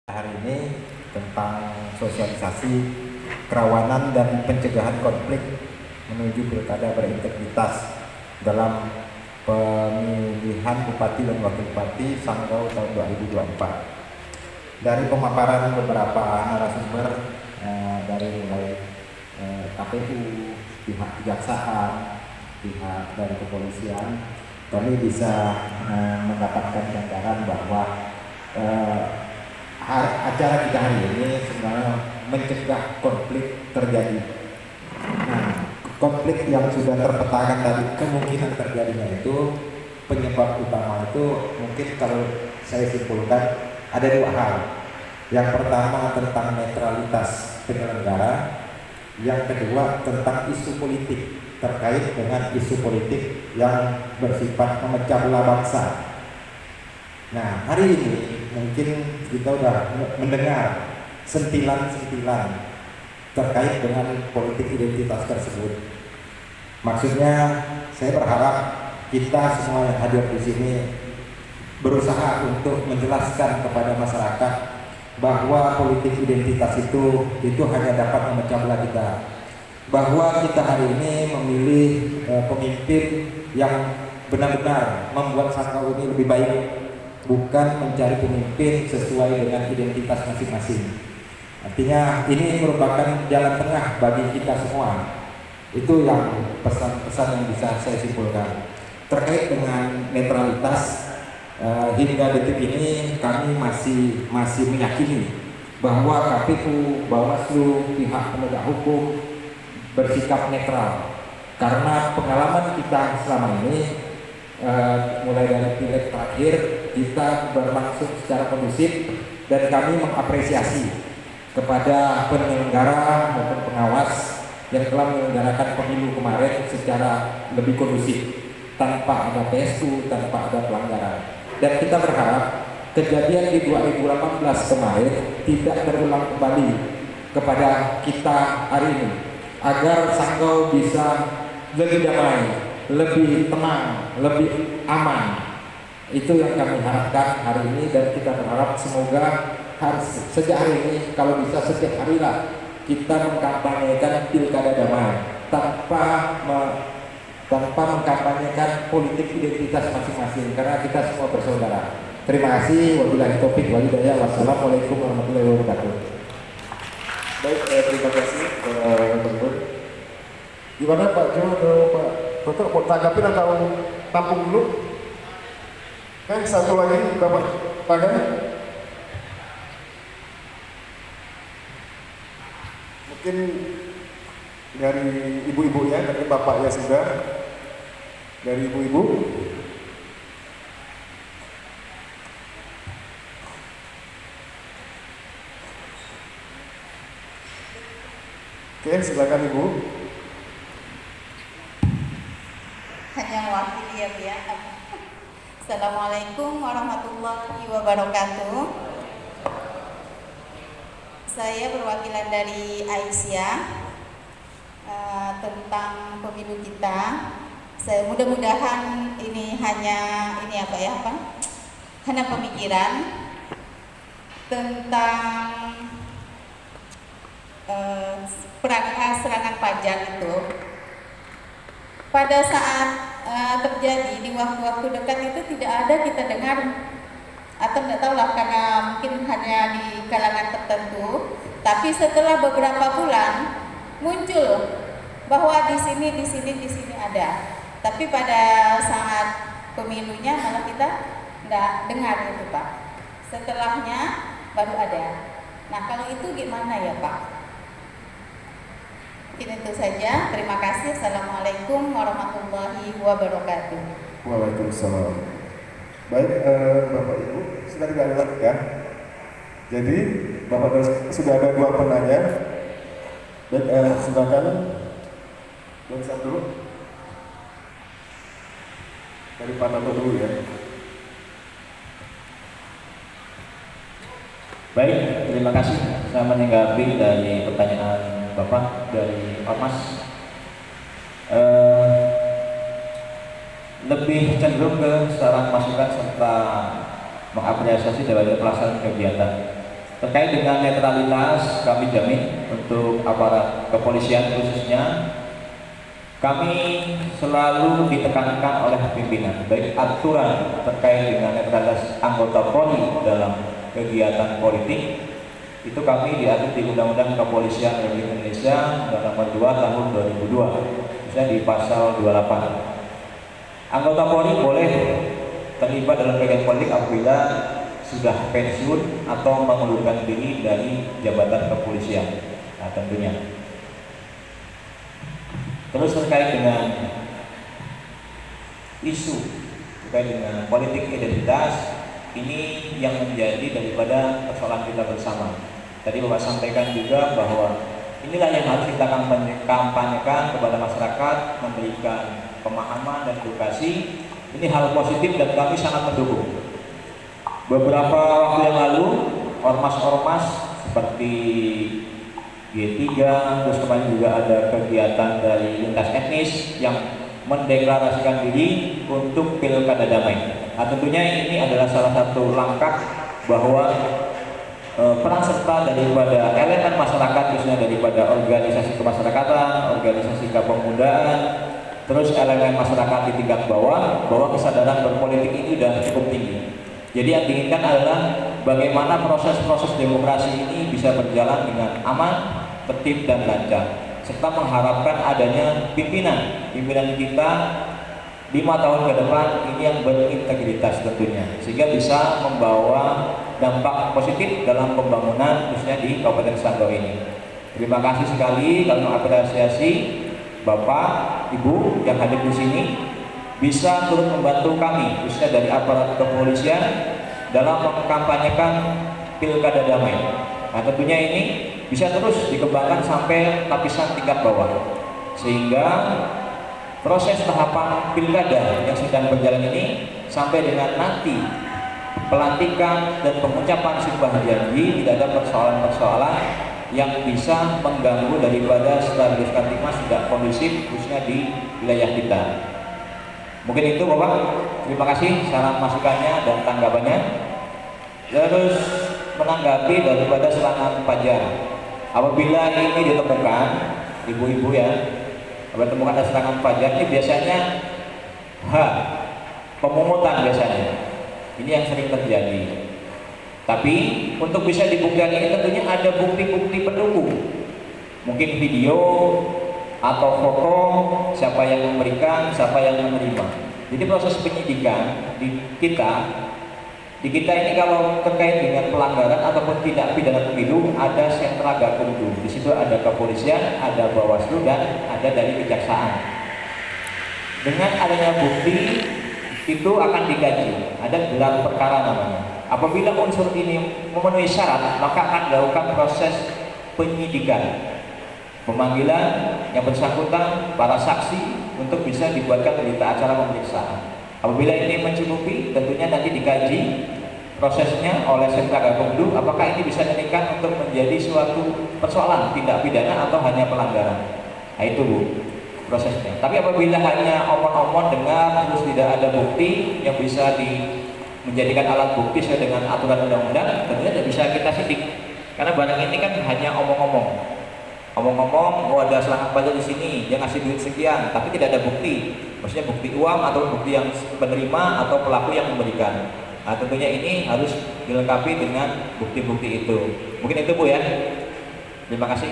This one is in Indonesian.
Hari ini tentang sosialisasi kerawanan dan pencegahan konflik menuju pilkada berintegritas dalam pemilihan Bupati dan Wakil Bupati Sanggau tahun 2024. Dari pemaparan beberapa narasumber dari mulai KPU, pihak kejaksaan, pihak dari kepolisian, kami bisa mendapatkan gambaran bahwa acara kita hari ini sebenarnya mencegah konflik terjadi. Nah, konflik yang sudah terpetakan tadi kemungkinan terjadinya itu penyebab utama itu mungkin kalau saya simpulkan ada dua hal. Yang pertama tentang netralitas penyelenggara, yang kedua tentang isu politik terkait dengan isu politik yang bersifat memecah belah bangsa. Nah, hari ini mungkin kita sudah mendengar sentilan-sentilan terkait dengan politik identitas tersebut. Maksudnya, saya berharap kita semua yang hadir di sini berusaha untuk menjelaskan kepada masyarakat bahwa politik identitas itu hanya dapat memecah belah kita. Bahwa kita hari ini memilih pemimpin yang benar-benar membuat Sanggau ini lebih baik, bukan mencari pemimpin sesuai dengan identitas masing-masing. Artinya ini merupakan jalan tengah bagi kita semua. Itu yang pesan-pesan yang bisa saya simpulkan. Terkait dengan netralitas, hingga detik ini kami masih meyakini bahwa KPU, Bawaslu, pihak penegak hukum bersikap netral. Karena pengalaman kita selama ini mulai dari pileg terakhir kita berlangsung secara kondusif dan kami mengapresiasi kepada penyelenggara maupun pengawas yang telah menyelenggarakan pemilu kemarin secara lebih kondusif tanpa ada PSU, tanpa ada pelanggaran. Dan kita berharap kejadian di 2018 kemarin tidak terulang kembali kepada kita hari ini, agar Sanggau bisa lebih damai, lebih tenang, lebih aman. Itu yang kami harapkan hari ini, dan kita berharap semoga sejak hari ini, kalau bisa setiap hari lah kita mengkampanyekan pilkada damai tanpa mengkampanyekan politik identitas masing-masing, karena kita semua bersaudara. Terima kasih. Wabillahi taufiq wal hidayah. Wassalamualaikum warahmatullahi wabarakatuh. Baik, terima kasih Pak. Gimana Pak Jo atau Pak Toto mau tanggapin atau tampung dulu? Satu lagi Bapak tangan. Mungkin dari ibu-ibu ya, dari bapaknya sudah. Dari ibu-ibu. Oke, silakan Ibu. Hanya mewakili ya Bu ya. Assalamualaikum warahmatullahi wabarakatuh. Saya perwakilan dari Aisyah tentang pemilu kita. Saya mudah-mudahan ini hanya hanya pemikiran tentang serangan pajak itu. Pada saat terjadi di waktu-waktu dekat itu tidak ada kita dengar, atau tidak tahu lah karena mungkin hanya di kalangan tertentu, tapi setelah beberapa bulan muncul bahwa di sini ada. Tapi pada saat pemilunya malah kita nggak dengar itu Pak. Setelahnya baru ada. Nah kalau itu gimana ya Pak? Mungkin itu saja. Terima kasih. Assalamualaikum warahmatullahi wabarakatuh. Waalaikumsalam. Baik, Bapak Ibu, sudah tidak ada lagi ya. Jadi Bapak sudah ada dua penanya. Baik, silakan. Siap dulu. Dari Pak Toto dulu ya. Baik, terima kasih. Saya menanggapi dari pertanyaan Bapak dari Ormas. Lebih cenderung ke saran masukan serta mengapresiasi dari pelaksanaan kegiatan. Terkait dengan netralitas, kami jamin untuk aparat kepolisian khususnya, kami selalu ditekankan oleh pimpinan, baik aturan terkait dengan netralitas anggota Polri dalam kegiatan politik, itu kami diatur di Undang-Undang Kepolisian Republik Indonesia Undang Nomor 2 Tahun 2002, misalnya di pasal 28. Anggota Polri boleh terlibat dalam kegiatan politik apabila sudah pensiun atau mengundurkan diri dari jabatan kepolisian. Nah, tentunya. Terus terkait dengan isu terkait dengan politik identitas, ini yang menjadi daripada persoalan kita bersama. Tadi Bapak sampaikan juga bahwa inilah yang harus kita kampanyekan kepada masyarakat, memberikan pemahaman dan edukasi. Ini hal positif dan kami sangat mendukung. Beberapa waktu yang lalu, ormas-ormas seperti G3, terus kemarin juga ada kegiatan dari lintas etnis yang mendeklarasikan diri untuk pilkada damai. Nah, tentunya ini adalah salah satu langkah bahwa peran serta daripada elemen masyarakat, khususnya daripada organisasi kemasyarakatan, organisasi kepemudaan, terus elemen masyarakat di tingkat bawah, bahwa kesadaran berpolitik ini sudah cukup tinggi. Jadi yang diinginkan adalah bagaimana proses-proses demokrasi ini bisa berjalan dengan aman, tertib dan lancar, serta mengharapkan adanya pimpinan kita 5 tahun ke depan ini yang berintegritas tentunya, sehingga bisa membawa dampak positif dalam pembangunan khususnya di Kabupaten Sanggau ini. Terima kasih sekali, kami mengapresiasi Bapak, Ibu yang hadir di sini bisa turut membantu kami khususnya dari aparat kepolisian dalam mengkampanyekan pilkada damai. Nah, tentunya ini bisa terus dikembangkan sampai lapisan tingkat bawah, sehingga proses tahapan pilkada yang sedang berjalan ini sampai dengan nanti pelantikan dan pengucapan sumpah janji tidak ada persoalan-persoalan yang bisa mengganggu daripada stabilitas Kamtipmas tidak kondusif khususnya di wilayah kita. Mungkin itu Bapak, terima kasih saran masukannya dan tanggapannya. Terus menanggapi daripada serangan pajak, apabila ini ditemukan, ibu-ibu ya, apabila ditemukan ada serangan pajak ini biasanya pemungutan biasanya, ini yang sering terjadi. Tapi untuk bisa dibuktikan ini tentunya ada bukti-bukti pendukung, mungkin video atau foto siapa yang memberikan, siapa yang menerima. Jadi proses penyidikan di kita ini kalau terkait dengan pelanggaran ataupun tidak pidana pemilu ada sentra gakumdu. Di situ ada kepolisian, ada Bawaslu dan ada dari kejaksaan. Dengan adanya bukti itu akan dikaji, ada gelar perkara namanya. Apabila unsur ini memenuhi syarat, maka akan dilakukan proses penyidikan. Pemanggilan yang bersangkutan, para saksi untuk bisa dibuatkan berita acara pemeriksaan. Apabila ini mencukupi, tentunya nanti dikaji prosesnya oleh sentra gakumdu apakah ini bisa dinaikkan untuk menjadi suatu persoalan tindak pidana atau hanya pelanggaran. Nah itu Bu prosesnya. Tapi apabila hanya omong-omong dengar terus tidak ada bukti yang bisa menjadikan alat bukti sesuai dengan aturan undang-undang, tentunya tidak bisa kita sidik. Karena barang ini kan hanya omong-omong. Omong-omong, oh ada serangan pajak di sini, dia ngasih duit sekian, tapi tidak ada bukti. Maksudnya bukti uang atau bukti yang penerima atau pelaku yang memberikan. Nah, tentunya ini harus dilengkapi dengan bukti-bukti itu. Mungkin itu Bu ya. Terima kasih.